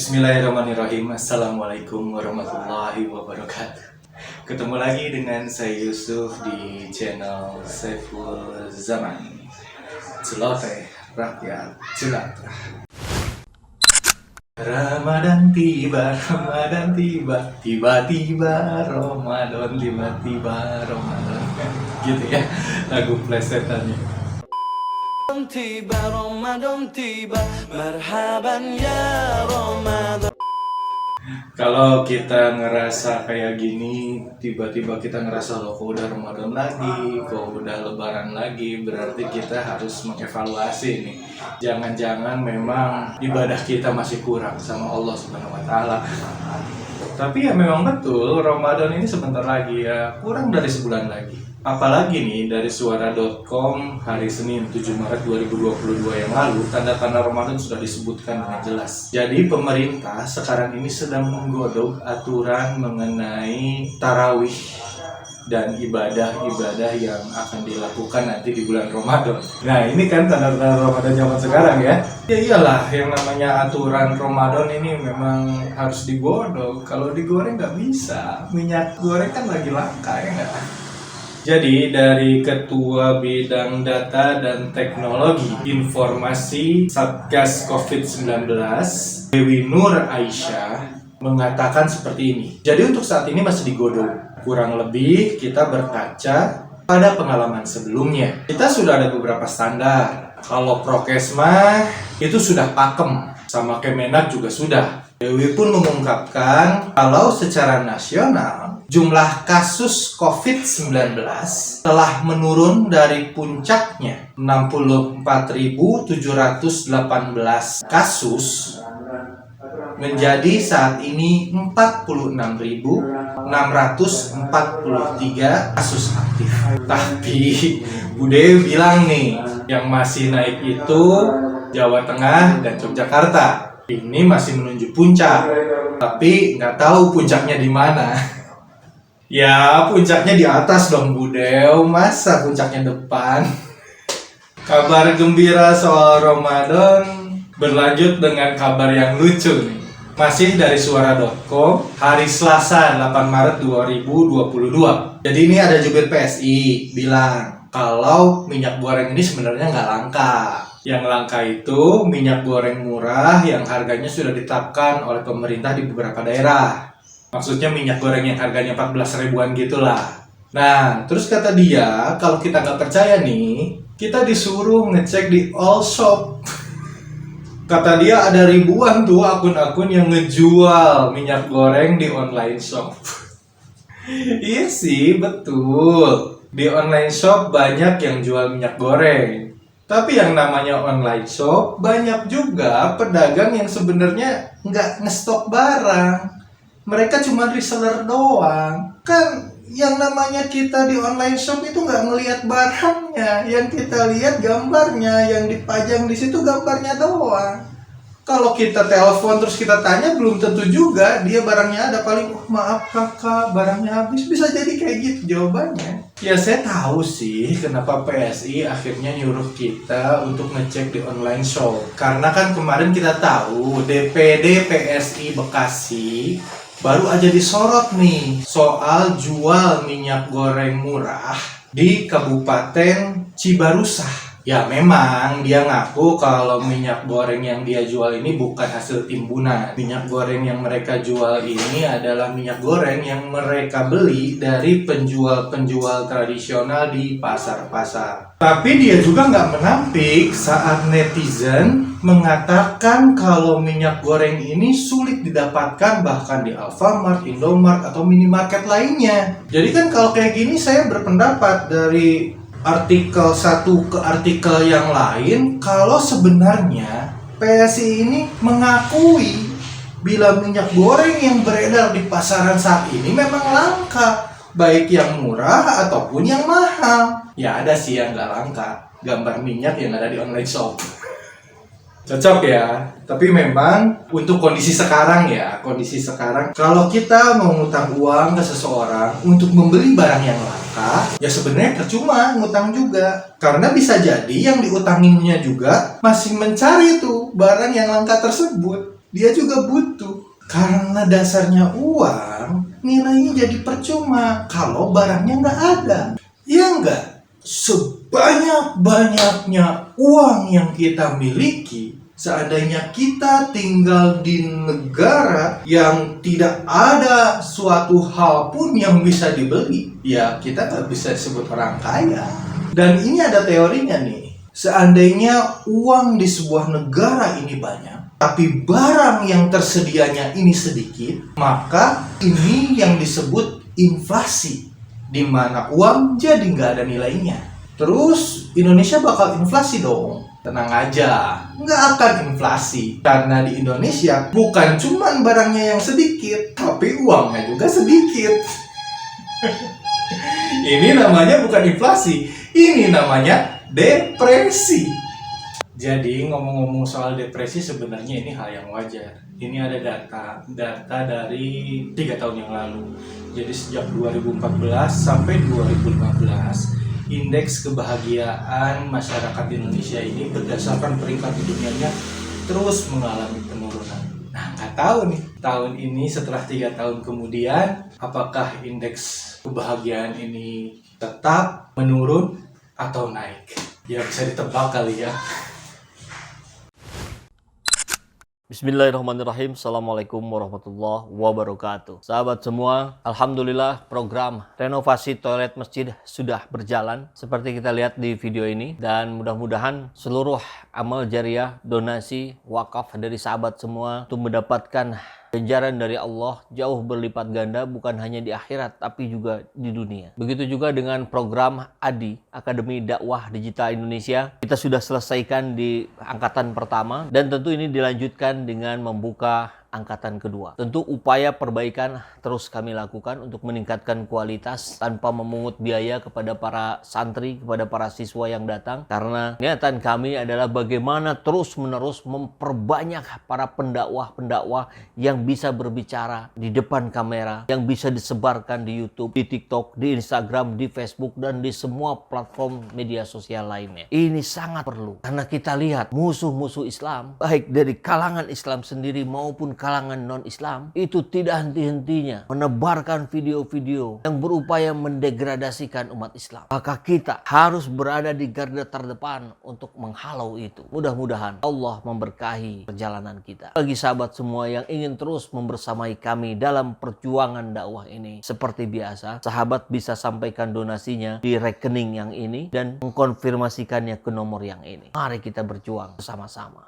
Bismillahirrahmanirrahim. Assalamualaikum warahmatullahi wabarakatuh. Ketemu lagi dengan saya Yusuf di channel Saiful Zaman. Celoteh rakyat jelantah. Ramadan tiba, tiba-tiba Ramadan, tiba-tiba Ramadan. Gitu ya, lagu plesetannya. Tiba Ramadan tiba, marhaban ya Ramadan. Kalau kita ngerasa kayak gini, tiba-tiba kita ngerasa loh kok udah Ramadan lagi, kok udah Lebaran lagi, berarti kita harus mengevaluasi nih. Jangan-jangan memang ibadah kita masih kurang sama Allah Subhanahu wa Ta'ala. Tapi ya memang betul, Ramadan ini sebentar lagi ya, kurang dari sebulan lagi. Apalagi nih dari suara.com hari Senin 7 Maret 2022 yang lalu, tanda-tanda Ramadan sudah disebutkan dengan jelas. Jadi pemerintah sekarang ini sedang menggodok aturan mengenai tarawih dan ibadah-ibadah yang akan dilakukan nanti di bulan Ramadan. Nah ini kan tanda-tanda Ramadan zaman sekarang ya. Ya iyalah, yang namanya aturan Ramadan ini memang harus digodok. Kalau digoreng nggak bisa, minyak goreng kan lagi langka ya nggak? Jadi dari Ketua Bidang Data dan Teknologi Informasi Satgas COVID-19, Dewi Nur Aisyah, mengatakan seperti ini. Jadi untuk saat ini masih digodok. Kurang lebih kita berkaca pada pengalaman sebelumnya. Kita sudah ada beberapa standar. Kalau prokes mah itu sudah pakem, sama Kemenak juga sudah. Dewi pun mengungkapkan kalau secara nasional jumlah kasus COVID-19 telah menurun dari puncaknya 64.718 kasus menjadi saat ini 46.643 kasus aktif. Tapi Bu Dewi bilang nih, yang masih naik itu Jawa Tengah dan Yogyakarta. Ini masih menuju puncak, tapi nggak tahu puncaknya di mana. Ya, puncaknya di atas dong, Bu Dew. Masa puncaknya depan? Kabar gembira soal Ramadan berlanjut dengan kabar yang lucu nih. Masih dari suara.com, hari Selasa 8 Maret 2022. Jadi ini ada jubir PSI bilang kalau minyak goreng ini sebenarnya nggak langka. Yang langka itu minyak goreng murah yang harganya sudah ditetapkan oleh pemerintah di beberapa daerah. Maksudnya minyak goreng yang harganya 14 ribuan gitulah. Nah, terus kata dia, kalau kita nggak percaya nih, kita disuruh ngecek di all shop. Kata dia ada ribuan tuh akun-akun yang ngejual minyak goreng di online shop. Iya sih, betul. Di online shop banyak yang jual minyak goreng. Tapi yang namanya online shop, banyak juga pedagang yang sebenarnya nggak ngestok barang. Mereka cuma reseller doang. Kan yang namanya kita di online shop itu nggak ngelihat barangnya. Yang kita lihat gambarnya, yang dipajang di situ gambarnya doang. Kalau kita telepon terus kita tanya, belum tentu juga dia barangnya ada. Paling, oh, maaf kakak, barangnya habis. Bisa jadi kayak gitu jawabannya. Ya saya tahu sih kenapa PSI akhirnya nyuruh kita untuk ngecek di online shop. Karena kan kemarin kita tahu DPD PSI Bekasi baru aja disorot nih soal jual minyak goreng murah di Kabupaten Cibarusah. Ya memang dia ngaku kalau minyak goreng yang dia jual ini bukan hasil timbunan. Minyak goreng yang mereka jual ini adalah minyak goreng yang mereka beli dari penjual-penjual tradisional di pasar-pasar. Tapi dia juga nggak menampik saat netizen mengatakan kalau minyak goreng ini sulit didapatkan bahkan di Alfamart, Indomart, atau minimarket lainnya. Jadi kan kalau kayak gini saya berpendapat dari artikel satu ke artikel yang lain, kalau sebenarnya PSI ini mengakui bila minyak goreng yang beredar di pasaran saat ini memang langka, baik yang murah ataupun yang mahal. Ya ada sih yang nggak langka, gambar minyak yang ada di online shop. Cocok ya, tapi memang untuk kondisi sekarang kalau kita mau ngutang uang ke seseorang untuk membeli barang yang langka, ya sebenarnya percuma ngutang juga. Karena bisa jadi yang diutanginnya juga masih mencari tuh barang yang langka tersebut. dia juga butuh. Karena dasarnya uang, nilainya jadi percuma kalau barangnya nggak ada. Ya nggak? Sebanyak-banyaknya uang yang kita miliki, seandainya kita tinggal di negara yang tidak ada suatu hal pun yang bisa dibeli, ya kita nggak bisa disebut orang kaya. Dan ini ada teorinya nih, seandainya uang di sebuah negara ini banyak, tapi barang yang tersedianya ini sedikit, maka ini yang disebut inflasi, di mana uang jadi nggak ada nilainya. Terus Indonesia bakal inflasi dong. Tenang aja, nggak akan inflasi. Karena di Indonesia bukan cuman barangnya yang sedikit, tapi uangnya juga sedikit. Ini namanya bukan inflasi, ini namanya depresi. Jadi ngomong-ngomong soal depresi, sebenarnya ini hal yang wajar. Ini ada data dari 3 tahun yang lalu. Jadi sejak 2014 sampai 2015, indeks kebahagiaan masyarakat di Indonesia ini berdasarkan peringkat di dunianya terus mengalami penurunan. Nah, nggak tahu nih, tahun ini setelah 3 tahun kemudian, apakah indeks kebahagiaan ini tetap menurun atau naik? Ya bisa ditebak kali ya. Bismillahirrahmanirrahim. Assalamualaikum warahmatullahi wabarakatuh. Sahabat semua, alhamdulillah program renovasi toilet masjid sudah berjalan seperti kita lihat di video ini, dan mudah-mudahan seluruh amal jariah, donasi, wakaf dari sahabat semua untuk mendapatkan ganjaran dari Allah jauh berlipat ganda, bukan hanya di akhirat tapi juga di dunia. Begitu juga dengan program ADI, Akademi Dakwah Digital Indonesia. Kita sudah selesaikan di angkatan pertama, dan tentu ini dilanjutkan dengan membuka angkatan kedua. Tentu upaya perbaikan terus kami lakukan untuk meningkatkan kualitas tanpa memungut biaya kepada para santri, kepada para siswa yang datang. Karena niatan kami adalah bagaimana terus-menerus memperbanyak para pendakwah-pendakwah yang bisa berbicara di depan kamera, yang bisa disebarkan di YouTube, di TikTok, di Instagram, di Facebook, dan di semua platform media sosial lainnya. Ini sangat perlu, karena kita lihat musuh-musuh Islam, baik dari kalangan Islam sendiri maupun kalangan non-Islam, itu tidak henti-hentinya menebarkan video-video yang berupaya mendegradasikan umat Islam. Maka kita harus berada di garda terdepan untuk menghalau itu. Mudah-mudahan Allah memberkahi perjalanan kita. Bagi sahabat semua yang ingin terus membersamai kami dalam perjuangan dakwah ini, seperti biasa, sahabat bisa sampaikan donasinya di rekening yang ini dan mengkonfirmasikannya ke nomor yang ini. Mari kita berjuang bersama-sama.